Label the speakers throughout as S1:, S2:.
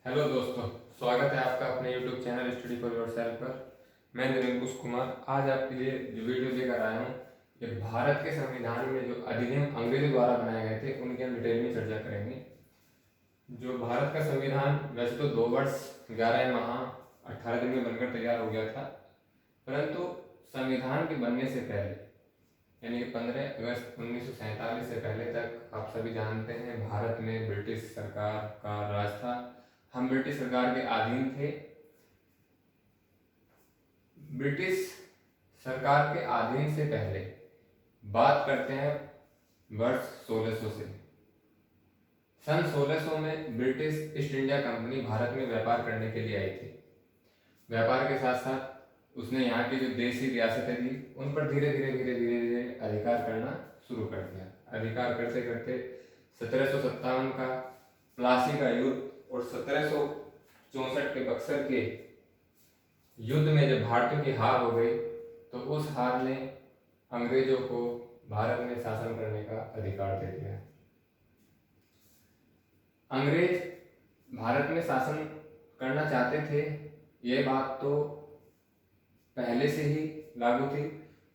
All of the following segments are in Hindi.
S1: हेलो दोस्तों, स्वागत है आपका अपने YouTube channel study for yourself पर। मैं निरंकुश कुमार आज आपके लिए जो वीडियो लेकर आया हूँ, ये भारत के संविधान में जो अधिनियम अंग्रेजों द्वारा बनाए गए थे उनके हम डिटेल में चर्चा करेंगे। जो भारत का संविधान वैसे तो 2 वर्ष 11 माह 18 दिन में बनकर तैयार हो गया था, परंतु संविधान के बनने से पहले यानी कि 15 अगस्त 1947 से पहले तक आप सभी जानते हैं भारत में ब्रिटिश सरकार का राज था। हम ब्रिटिश सरकार के अधीन थे। ब्रिटिश सरकार के अधीन से पहले बात करते हैं वर्ष 1600 से। सन 1600 में British east India company Bharat में व्यापार करने के लिए आई थी। व्यापार के साथ साथ उसने यहाँ की जो देशी रियासतें थी उन पर धीरे धीरे अधिकार करना शुरू कर दिया। अधिकार करते करते 1757 का प्लासी का युद्ध और 1764 के बक्सर के युद्ध में जब भारतीयों की हार हो गई तो उस हार ने अंग्रेजों को भारत में शासन करने का अधिकार दे दिया। अंग्रेज भारत में शासन करना चाहते थे, ये बात तो पहले से ही लागू थी,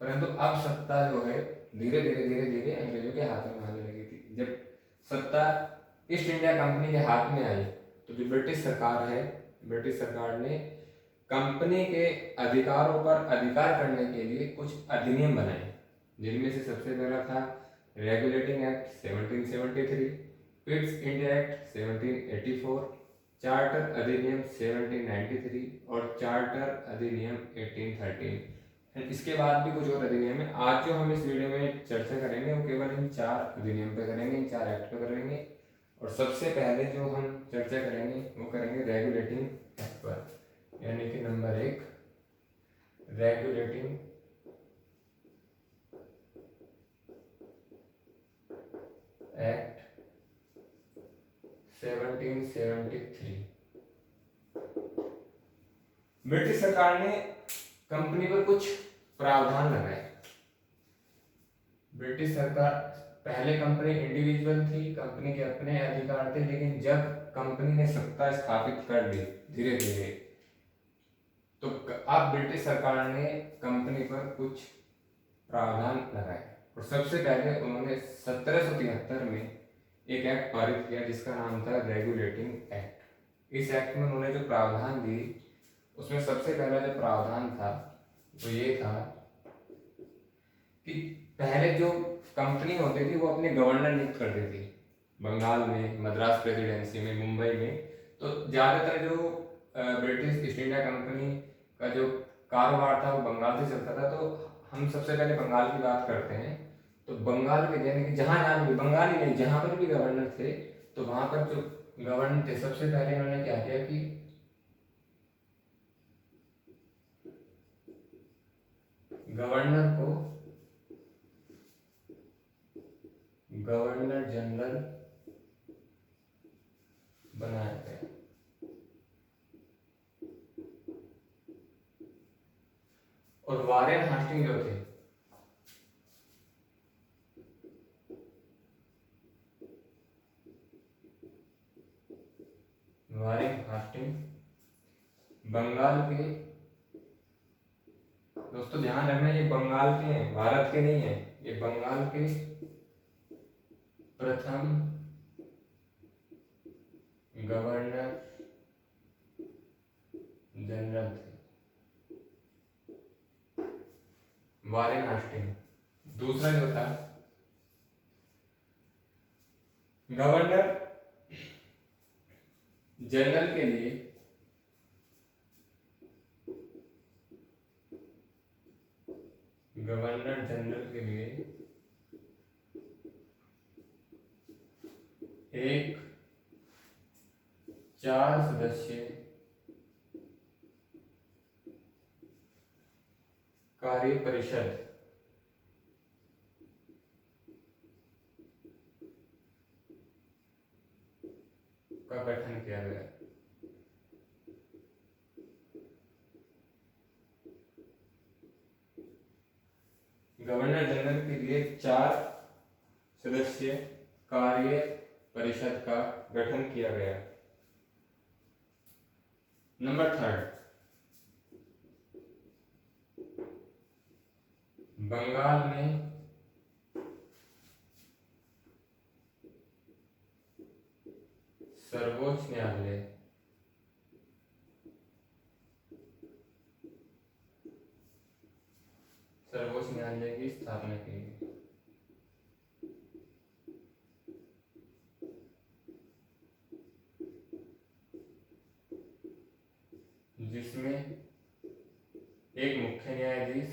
S1: परंतु अब सत्ता जो है धीरे धीरे अंग्रेजों के हाथ में आने लगी थी। जब सत्ता ईस्ट इंडिया कंपनी के हाथ में आई तो जो ब्रिटिश सरकार है, ब्रिटिश सरकार ने कंपनी के अधिकारों पर अधिकार करने के लिए कुछ अधिनियम बनाए, जिनमें से सबसे पहला था regulating act 1773, Pitt's India act 1784, charter अधिनियम 1793 और चार्टर अधिनियम 1813। इसके बाद भी कुछ और अधिनियम है। आज जो हम इस वीडियो में चर्चा करेंगे वो केवल इन 4 अधिनियम पे करेंगे, इन 4 एक्ट पे करेंगे। और सबसे पहले जो हम चर्चा करेंगे वो करेंगे रेगुलेटिंग एक्ट पर, यानी कि नंबर 1 रेगुलेटिंग एक्ट 1773। ब्रिटिश सरकार ने कंपनी पर कुछ प्रावधान लगाए। ब्रिटिश सरकार पहले कंपनी इंडिविजुअल थी, कंपनी के अपने अधिकार थे, लेकिन जब कंपनी ने सत्ता स्थापित कर ली धीरे धीरे तो अब ब्रिटिश सरकार ने कंपनी पर कुछ प्रावधान लगाए। और सबसे पहले उन्होंने 1773 में एक एक्ट पारित किया जिसका नाम था रेगुलेटिंग एक्ट। इस एक्ट में उन्होंने जो प्रावधान दी उसमें सबसे पहला जो प्रावधान था वो ये था कि पहले जो कंपनी होती थी वो अपने गवर्नर नियुक्त करती थी। बंगाल में, मद्रास प्रेसिडेंसी में, मुंबई में, तो ज़्यादातर जो ब्रिटिश ईस्ट इंडिया कंपनी का जो कारोबार था वो बंगाल से चलता था। तो हम सबसे पहले बंगाल की बात करते हैं। तो बंगाल के यानी कि जहाँ भी बंगाल ही नहीं, जहाँ पर भी गवर्नर थे तो वहाँ पर जो गवर्नर थे सबसे पहले उन्होंने क्या किया कि गवर्नर को गवर्नर जनरल बनाया गया। और वारेन हास्टिंग जो थे वारेन हास्टिंग बंगाल के, दोस्तों ध्यान रखना ये बंगाल के हैं, भारत के नहीं है, ये बंगाल के प्रथम गवर्नर जनरल थे, वारेन हास्टिंग। दूसरा जो था गवर्नर जनरल के लिए एक 4 सदस्यीय कार्य परिषद का गठन किया गया। गवर्नर जनरल के लिए 4 सदस्यीय कार्य परिषद का गठन किया गया। नंबर थर्ड, बंगाल में सर्वोच्च न्यायालय की स्थापना की गई, जिसमें एक मुख्य न्यायाधीश,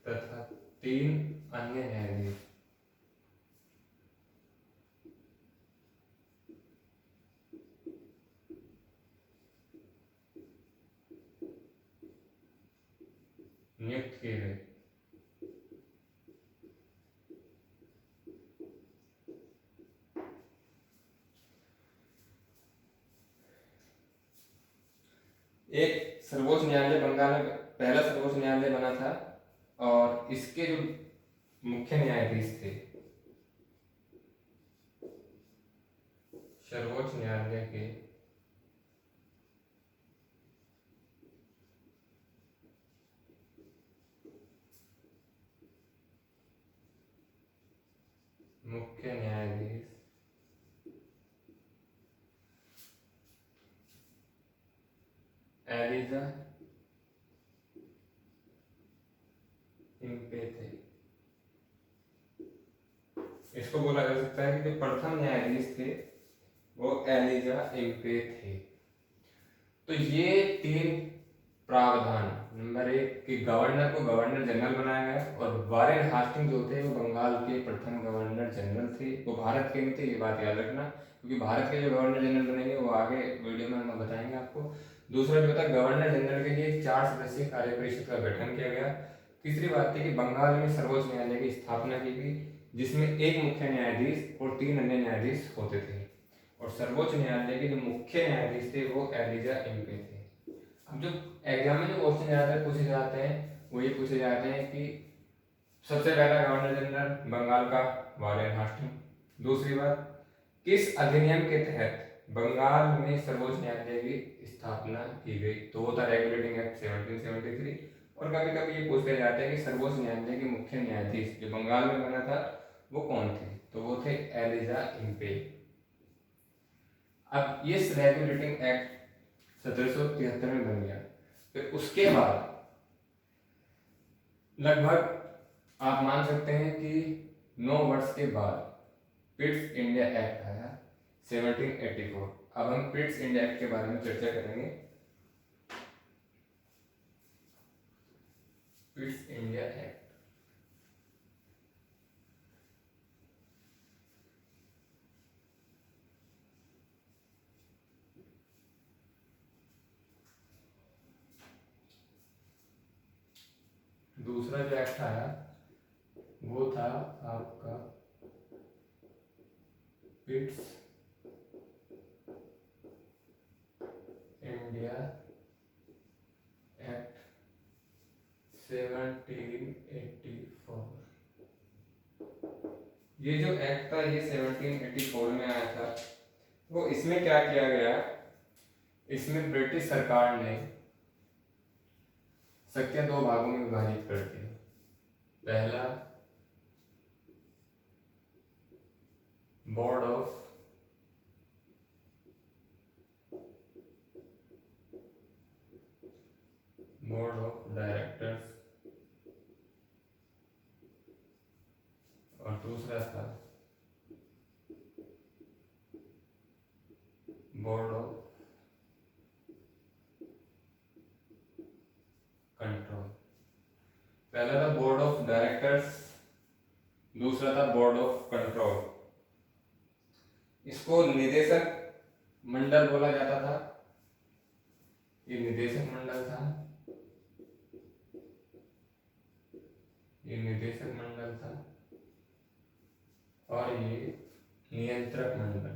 S1: तथा 3 अन्य न्यायाधीश नियुक्त किए गए। एक सर्वोच्च न्यायालय बंगाल में पहला सर्वोच्च न्यायालय बना था, और इसके जो मुख्य न्यायाधीश थे, सर्वोच्च न्यायालय के मुख्य न्यायाधीश एलिजा इम्पे थे। इसको बोला जा सकता है कि जो प्रथम न्यायाधीश थे वो एलिजा इम्पे थे। तो ये 3 प्रावधान, नंबर 1 कि गवर्नर को गवर्नर जनरल बनाया गया, और वारेन हास्टिंग जो थे वो बंगाल के प्रथम गवर्नर जनरल थे, वो भारत के नहीं थे, ये बात याद रखना, क्योंकि भारत के जो गवर्नर जनरल बनेंगे वो आगे वीडियो में हम बताएंगे आपको। दूसरा जो था, गवर्नर जनरल के लिए 4 सदस्यीय कार्य परिषद का गठन किया गया। तीसरी बात थी कि बंगाल में सर्वोच्च न्यायालय की स्थापना की गई, जिसमें एक मुख्य न्यायाधीश और 3 अन्य न्यायाधीश होते थे, और सर्वोच्च न्यायालय के जो मुख्य न्यायाधीश थे वो एलिजा इम्पे थे। अब जो एग्जाम में जो क्वेश्चन ज़्यादातर पूछे जाते हैं वो ये पूछे जाते हैं कि सबसे पहला गवर्नर जनरल बंगाल का वारेन हास्टिंग, दूसरी बात किस अधिनियम के तहत बंगाल में सर्वोच्च न्यायालय की स्थापना की गई, तो वो था रेगुलेटिंग एक्ट 1773। और कभी कभी ये पूछते जाते हैं कि सर्वोच्च न्यायालय के मुख्य न्यायाधीश जो बंगाल में बना था वो कौन थे, तो वो थे एलिजा इम्पे। अब ये रेगुलेटिंग एक्ट 1773 में बन गया। फिर उसके बाद लगभग आप मान सकते हैं कि 9 वर्ष के बाद पिट्स इंडिया एक्ट आया 1784। अब हम पिट्स इंडिया एक्ट के बारे में चर्चा करेंगे। पिट्स इंडिया एक्ट दूसरा जो एक्ट आया वो था आपका पिट्स इंडिया एक्ट 1784। ये जो एक्ट था ये 1784 में आया था। वो इसमें क्या किया गया, इसमें ब्रिटिश सरकार ने शक्तियां 2 भागों में विभाजित कर दी। पहला बोर्ड ऑफ डायरेक्टर्स, और दूसरा था बोर्ड ऑफ कंट्रोल। पहला था बोर्ड ऑफ डायरेक्टर्स, दूसरा था बोर्ड ऑफ कंट्रोल। इसको निदेशक मंडल बोला जाता था, ये निदेशक मंडल था, ये निदेशक मंडल था, और ये नियंत्रक मंडल।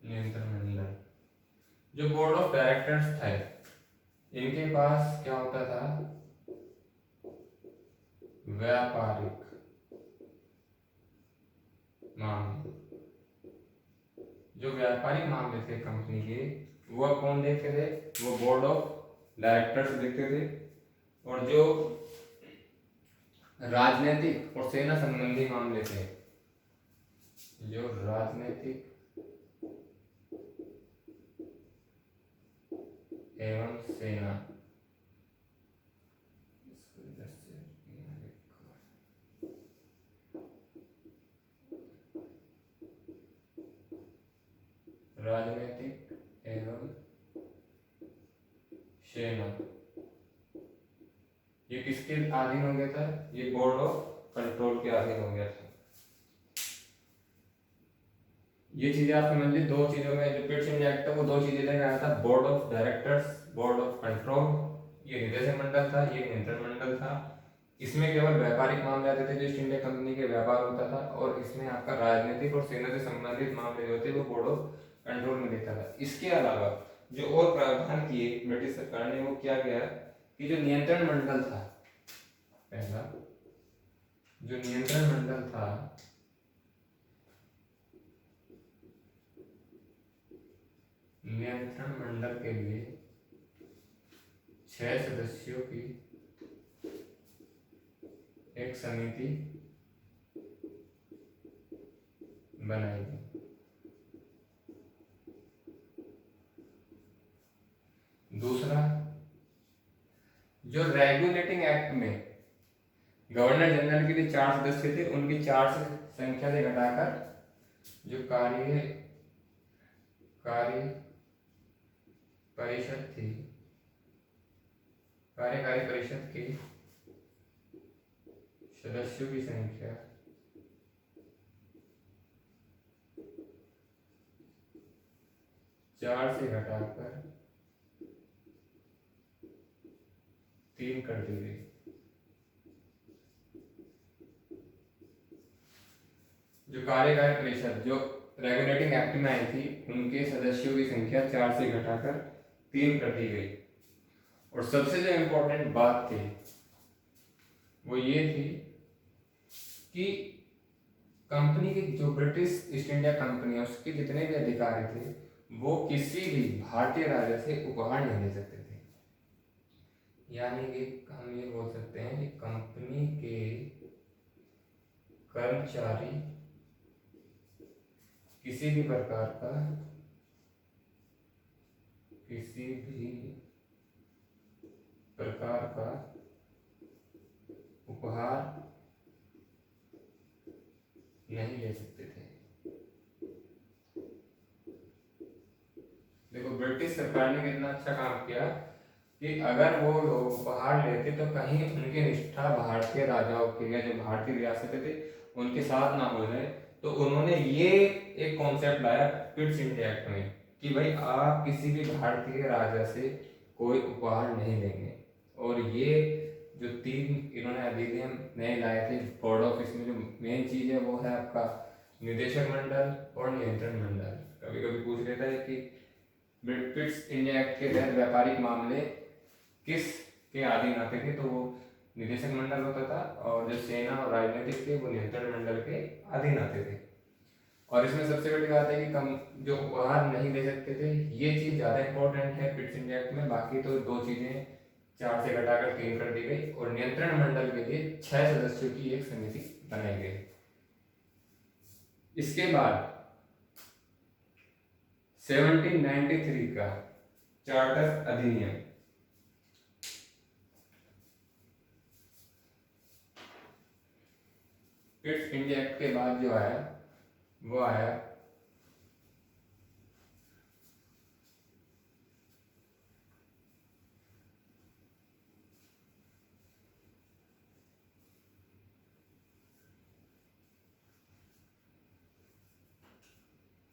S1: नियंत्रण मंडल जो बोर्ड ऑफ डायरेक्टर्स थे, इनके पास क्या होता था, व्यापारिक मामले। जो व्यापारिक मामले थे कंपनी के, वो कौन देखते थे, वो बोर्ड ऑफ डायरेक्टर्स देखते थे। और जो राजनीतिक और सेना संबंधी मामले थे, जो राजनीतिक एवं सेना, राजनीतिक एवं सेना, ये किसके अधीन हो गया था, ये बोर्ड ऑफ कंट्रोल के अधीन हो गया था। ये चीजें आप समझ ली। दो चीजों में जो पिट्स इंडिया एक्ट था वो दो चीजें लेकर आया था, board of directors, board of control, ये निदेशक मंडल था, ये नियंत्रण मंडल था। इसमें केवल व्यापारिक मामले आते थे जो ईस्ट इंडिया कंपनी के व्यापार होता था, और इसमें आपका राजनीतिक और सेना से संबंधित मामले जो थे वो बोर्ड ऑफ कंट्रोल में देखता था। इसके अलावा जो और प्रावधान किए ब्रिटिश सरकार ने, वो क्या किया कि जो नियंत्रण मंडल था, पहला जो नियंत्रण मंडल था, नियंत्रण मंडल के लिए 6 सदस्यों की एक समिति बनाई गई। दूसरा, जो रेगुलेटिंग एक्ट में गवर्नर जनरल के लिए 4 सदस्य थे, उनकी 4 से संख्या से घटाकर जो कार्य परिषद थी, कार्यकारी परिषद की सदस्यों की संख्या 4 से घटाकर 3 कर दी गई। जो कार्यकारी परिषद जो रेगुलेटिंग एक्ट में आई थी, उनके सदस्यों की संख्या 4 से घटाकर 3 कर दी गई। और सबसे जो इम्पोर्टेंट बात थी वो ये थी कि कंपनी की जो ब्रिटिश ईस्ट इंडिया कंपनी है, उसके जितने भी अधिकारी थे वो किसी भी भारतीय राजा से उपहार नहीं ले सकते थे। यानी कि हम ये बोल सकते हैं कि कंपनी के कर्मचारी किसी भी प्रकार का उपहार नहीं ले सकते थे। देखो ब्रिटिश सरकार ने कितना अच्छा काम किया कि अगर वो लोग उपहार लेते तो कहीं उनकी निष्ठा भारतीय राजाओं के या जो भारतीय रियासतें थे उनके साथ ना हो जाए, तो उन्होंने ये एक कॉन्सेप्ट लाया पिट्स इंडिया एक्ट में कि भाई आप किसी भी भारतीय राजा से कोई उपहार नहीं लेंगे। और ये जो 3 इन्होंने अधिनियम नए लाए थे बोर्ड ऑफ, इसमें जो मेन चीज है वो है आपका निदेशक मंडल और नियंत्रण मंडल। कभी कभी पूछ लेता है कि पिट्स इंडिया एक्ट के तहत व्यापारिक मामले किस के अधीन आते थे, तो वो निदेशक मंडल होता था, और जो सेना और राजनीतिक थे वो नियंत्रण मंडल के अधीन आते थे। और इसमें सबसे बड़ी बात है कि कम जो उपहार नहीं दे सकते थे, ये चीज ज्यादा इंपॉर्टेंट है पिट्स इंडिया एक्ट में। बाकी तो दो चीजें 4 से घटाकर 3 कर दी गई, और नियंत्रण मंडल के लिए 6 सदस्यों की एक समिति बनाई गई। इसके बाद 1793 का चार्टर अधिनियम, पिट्स इंडिया एक्ट के बाद जो आया वो आया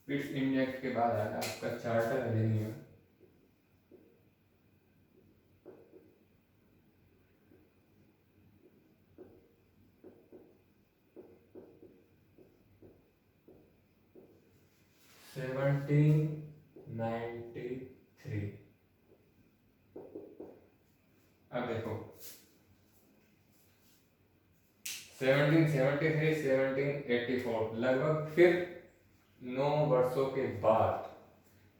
S1: पिट्स इंडिया एक्ट के बाद आया आपका चार्टर अधिनियम। 1893। अब देखो 1773 1784 लगभग फिर 9 वर्षों के बाद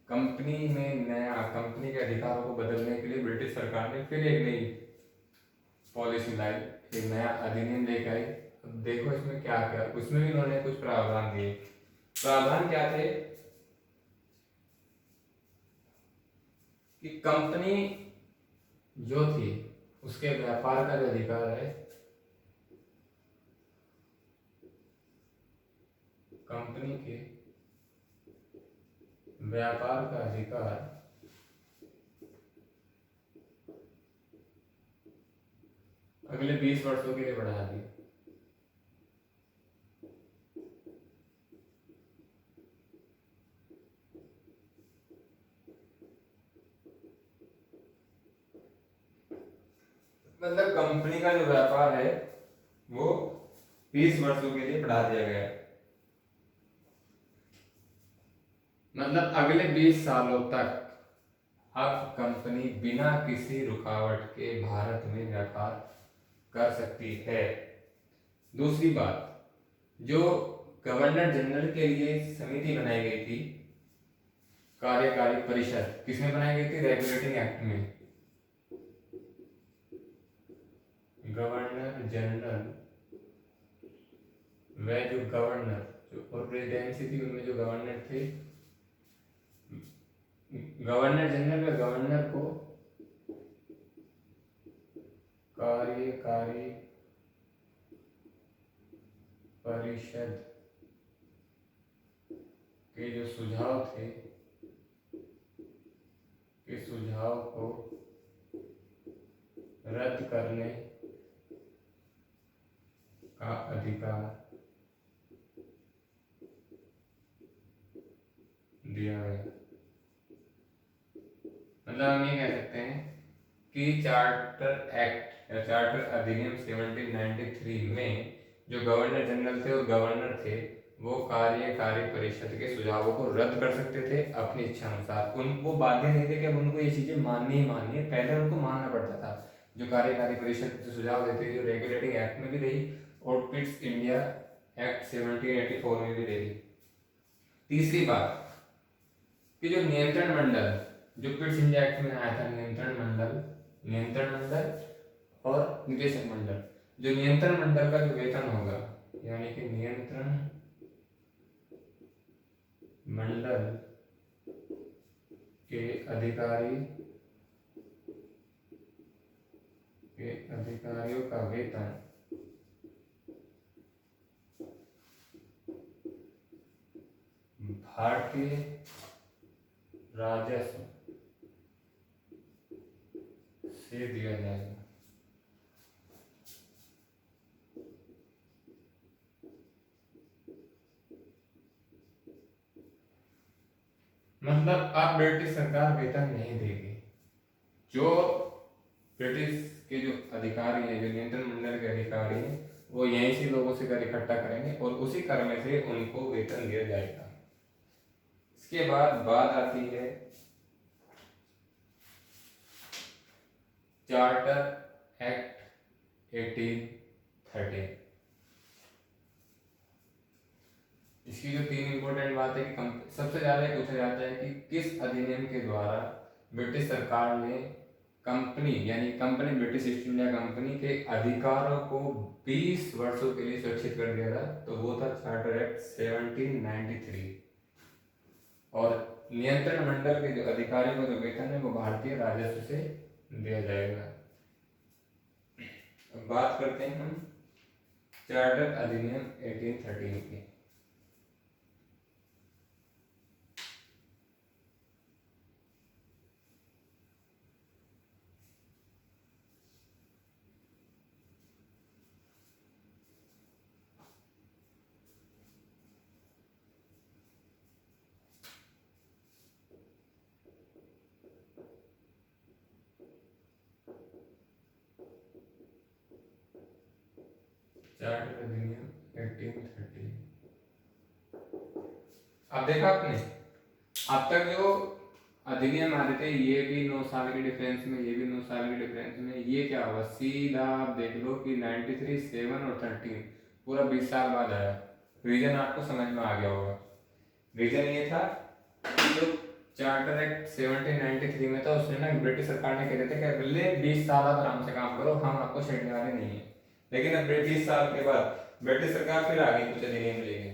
S1: कंपनी में नया कंपनी के अधिकारों को बदलने के लिए ब्रिटिश सरकार ने फिर एक नई पॉलिसी लाई, एक नया अधिनियम लेकर आई। अब देखो इसमें क्या क्या, उसमें भी उन्होंने कुछ प्रावधान दिए। प्रावधान क्या थे कि कंपनी जो थी उसके व्यापार का जो अधिकार है, कंपनी के व्यापार का अधिकार अगले 20 वर्षों के लिए बढ़ा दिया। मतलब कंपनी का जो व्यापार है वो 20 वर्षों के लिए बढ़ा दिया गया है। मतलब अगले 20 सालों तक अब कंपनी बिना किसी रुकावट के भारत में व्यापार कर सकती है। दूसरी बात, जो गवर्नर जनरल के लिए समिति बनाई गई थी, कार्यकारी परिषद, किसमें बनाई गई थी? रेगुलेटिंग एक्ट में। गवर्नर जनरल व जो गवर्नर जो और प्रेसिडेंसी थी उनमें जो गवर्नर थे, गवर्नर जनरल व गवर्नर को कार्यकारी परिषद के जो सुझाव थे के सुझाव को रद्द करने का अधिकार दिया गया। मतलब हम ये कह सकते हैं कि चार्टर एक्ट या चार्टर अधिनियम 1793 में जो गवर्नर जनरल थे और गवर्नर थे वो कार्यकारी परिषद के सुझावों को रद्द कर सकते थे अपनी इच्छा अनुसार। उनको बाध्य नहीं थे कि अब उनको ये चीजें माननी ही माननी है, पहले उनको मानना पड़ता था। जो कार्यकारी परिषद जो सुझाव देती थी, जो रेगुलेटिंग एक्ट में भी रही और पिट्स इंडिया एक्ट 1784 में भी रही। तीसरी बात कि जो नियंत्रण मंडल जो पिट्स इंडिया एक्ट में आया था, नियंत्रण मंडल और निदेशक मंडल, जो नियंत्रण मंडल का जो वेतन होगा, यानी कि नियंत्रण मंडल के अधिकारियों का वेतन भारतीय राजस्व से दिया जाएगा। मतलब अब ब्रिटिश सरकार वेतन नहीं देगी, जो ब्रिटिश के जो अधिकारी हैं, जो नियंत्रण मंडल के अधिकारी हैं, वो यहीं से लोगों से कर इकट्ठा करेंगे और उसी कर में से उनको वेतन दिया जाएगा। इसके बाद बात आती है चार्टर एक्ट 1813। इसकी जो 3 इंपॉर्टेंट बात है कि सबसे ज्यादा पूछा जाता है कि किस अधिनियम के द्वारा ब्रिटिश सरकार ने कंपनी यानी company British east India company के अधिकारों को 20 वर्षों के लिए सुरक्षित कर दिया था। तो वो था चार्टर एक्ट 1793। और नियंत्रण मंडल के जो अधिकारियों का जो वेतन है वो भारतीय राजस्व से दिया जाएगा। अब बात करते हैं हम चार्टर अधिनियम 1813 की। चार्टर अधिनियम 1813। अब देखा आपने, अब तक जो अधिनियम आ रहे थे, ये भी 9 साल के डिफरेंस में, ये भी 9 साल के डिफरेंस में। ये क्या हुआ, सीधा आप देख लो कि 93, 7 और 13 पूरा 20 साल बाद आया। रीजन आपको समझ में आ गया होगा। रीजन ये था कि जो चार्टर एक्ट 1793 में था, उसने ना ब्रिटिश सरकार ने कह रहे थे कि अगले 20 साल आप आराम से काम करो, हम आपको छेड़ने वाले नहीं है। लेकिन अब 20 साल के बाद ब्रिटिश सरकार फिर आगे कुछ अधिनियम लेके,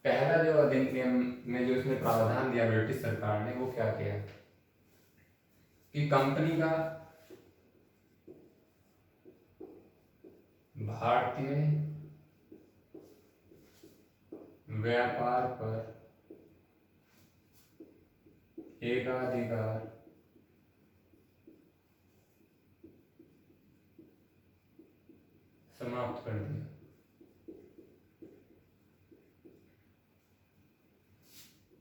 S1: पहला जो अधिनियम में जो इसने प्रावधान दिया ब्रिटिश सरकार ने, वो क्या किया कि कंपनी का भारतीय व्यापार पर एकाधिकार समाप्त कर दिया।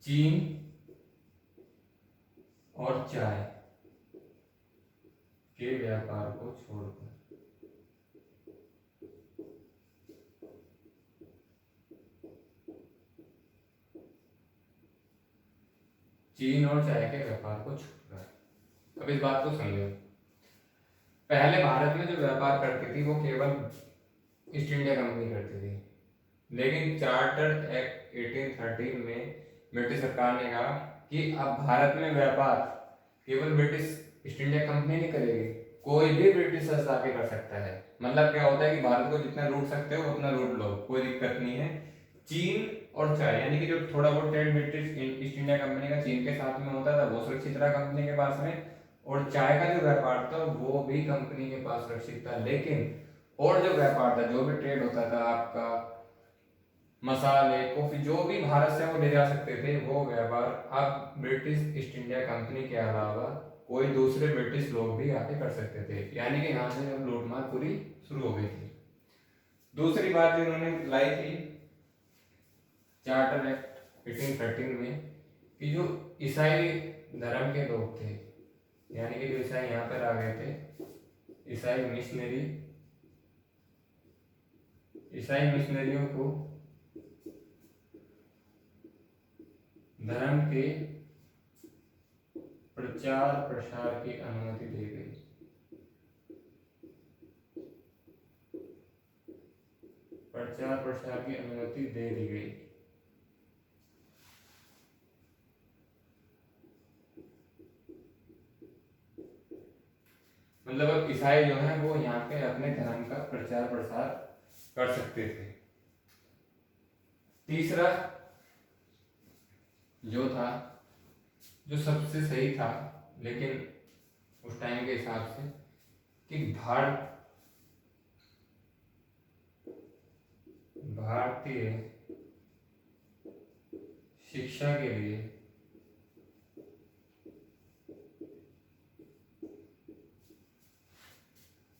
S1: चीन और चाय के व्यापार को छोड़कर। चीन और चाय के व्यापार को छोड़कर। अब इस बात को समझो, पहले भारत में जो व्यापार करती थी वो केवल ईस्ट इंडिया कंपनी करती थी। लेकिन चार्टर एक्ट 1813 में ब्रिटिश सरकार ने कहा कि अब भारत में व्यापार केवल ब्रिटिश ईस्ट इंडिया कंपनी नहीं करेगी, कोई भी ब्रिटिशर्स आके कर सकता है। मतलब क्या होता है कि भारत को जितना लूट सकते हो उतना लूट लो, कोई दिक्कत नहीं है। चीन और चाय, यानी कि जो थोड़ा बहुत trade British east India company का चीन के साथ में होता था वो सुरक्षित रहा कंपनी के पास में, और चाय का जो व्यापार था वो भी कंपनी के पास सुरक्षित था। लेकिन और जो व्यापार था, जो भी ट्रेड होता था आपका, मसाले, कॉफी, जो भी भारत से वो ले जा सकते थे, वो व्यापार अब ब्रिटिश ईस्ट इंडिया कंपनी के अलावा कोई दूसरे ब्रिटिश लोग भी आके कर सकते थे। यानी कि यहाँ से जब लूटमार पूरी शुरू हो गई थी। दूसरी बात जो इन्होंने लाई थी चार्टर एक्ट 1813 में, कि जो ईसाई धर्म के लोग थे, यानी कि जो ईसाई यहाँ पर आ गए थे, ईसाई मिशनरियों को धर्म के प्रचार प्रसार की अनुमति दी गई। प्रचार प्रसार की अनुमति दे दी गई। मतलब अब ईसाई जो है वो यहाँ पे अपने धर्म का प्रचार प्रसार कर सकते थे। तीसरा जो था, जो सबसे सही था लेकिन उस टाइम के हिसाब से, कि भारतीय शिक्षा के लिए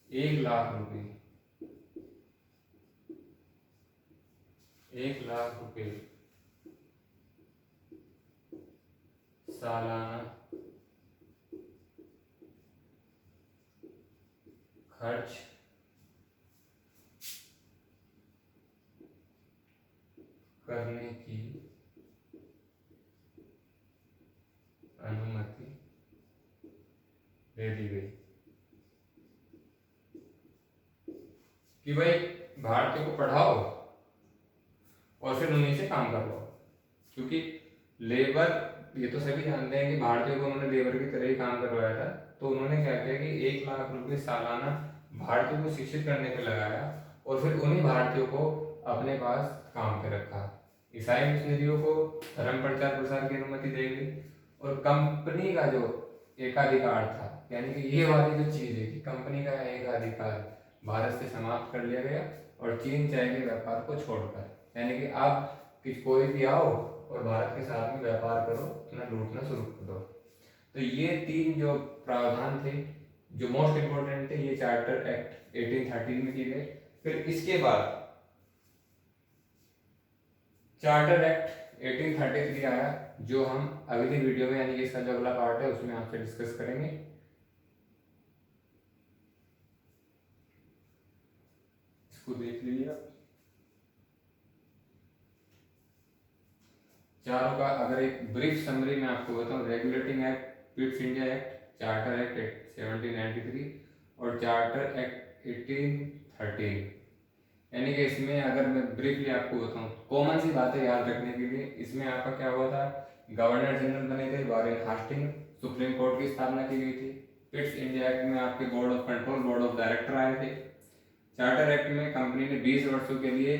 S1: 1,00,000 रुपए, 1,00,000 रुपए सालाना खर्च करने की अनुमति दे दी गई। कि भाई भारतीयों को पढ़ाओ और फिर उन्हीं से काम करवाओ, क्योंकि लेबर, ये तो सभी जानते हैं कि भारतीयों को उन्होंने लेबर की तरह ही काम करवाया था। तो उन्होंने क्या किया कि 1,00,000 रुपये सालाना भारतीयों को शिक्षित करने पे लगाया और फिर उन्हीं भारतीयों को अपने पास काम पे रखा। ईसाई मिशनरियों को धर्म प्रचार प्रसार की अनुमति दी गई और कंपनी का जो एकाधिकार था, यानी कि ये वाली जो चीज है कि कंपनी का एकाधिकार भारत से समाप्त कर लिया गया और चीन चाय के व्यापार को छोड़कर, यानी कि अब कि कोई भी आओ और भारत के साथ में व्यापार करो, अपना लूटना शुरू कर दो। तो ये 3 जो प्रावधान थे जो मोस्ट इंपोर्टेंट थे, ये चार्टर एक्ट 1813 में किए गए। फिर इसके बाद चार्टर एक्ट 1833 आया, जो हम अगली वीडियो में, यानी कि इसका जो अगला पार्ट है उसमें आपसे डिस्कस करेंगे। इसको देख लीजिए आप। चारों का अगर एक ब्रीफ समरी में आपको बताऊं, regulating act, Pitt's India act, charter act 1793 और चार्टर एक्ट 1813। यानी कि इसमें अगर मैं ब्रीफली आपको बताऊं, कॉमन सी बातें याद रखने के लिए, इसमें आपका क्या हुआ था, गवर्नर जनरल बने थे वारेन हास्टिंग, सुप्रीम कोर्ट की स्थापना की गई थी। पिट्स इंडिया एक्ट में आपके board of control, board of director आए थे। चार्टर एक्ट में कंपनी ने 20 वर्षों के लिए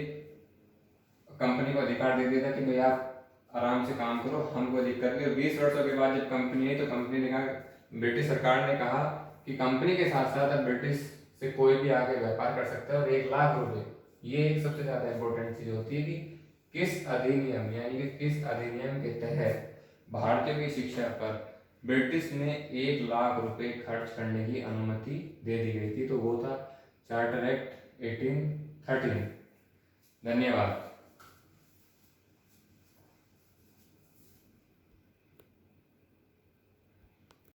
S1: कंपनी को अधिकार दे दिया था कि भाई आप आराम से काम करो, हम कोई दिक्कत नहीं। और 20 वर्षों के बाद जब कंपनी आई तो कंपनी ने कहा, ब्रिटिश सरकार ने कहा कि कंपनी के साथ साथ अब ब्रिटिश से कोई भी आके व्यापार कर सकता है और 1 लाख रुपए, ये एक सबसे ज्यादा इंपॉर्टेंट चीज होती है कि किस अधिनियम, यानी कि किस अधिनियम के तहत भारतीयों की शिक्षा पर ब्रिटिश ने 1 लाख रुपए खर्च करने की अनुमति दे दी गई थी। तो वो था चार्टर एक्ट 1813। धन्यवाद।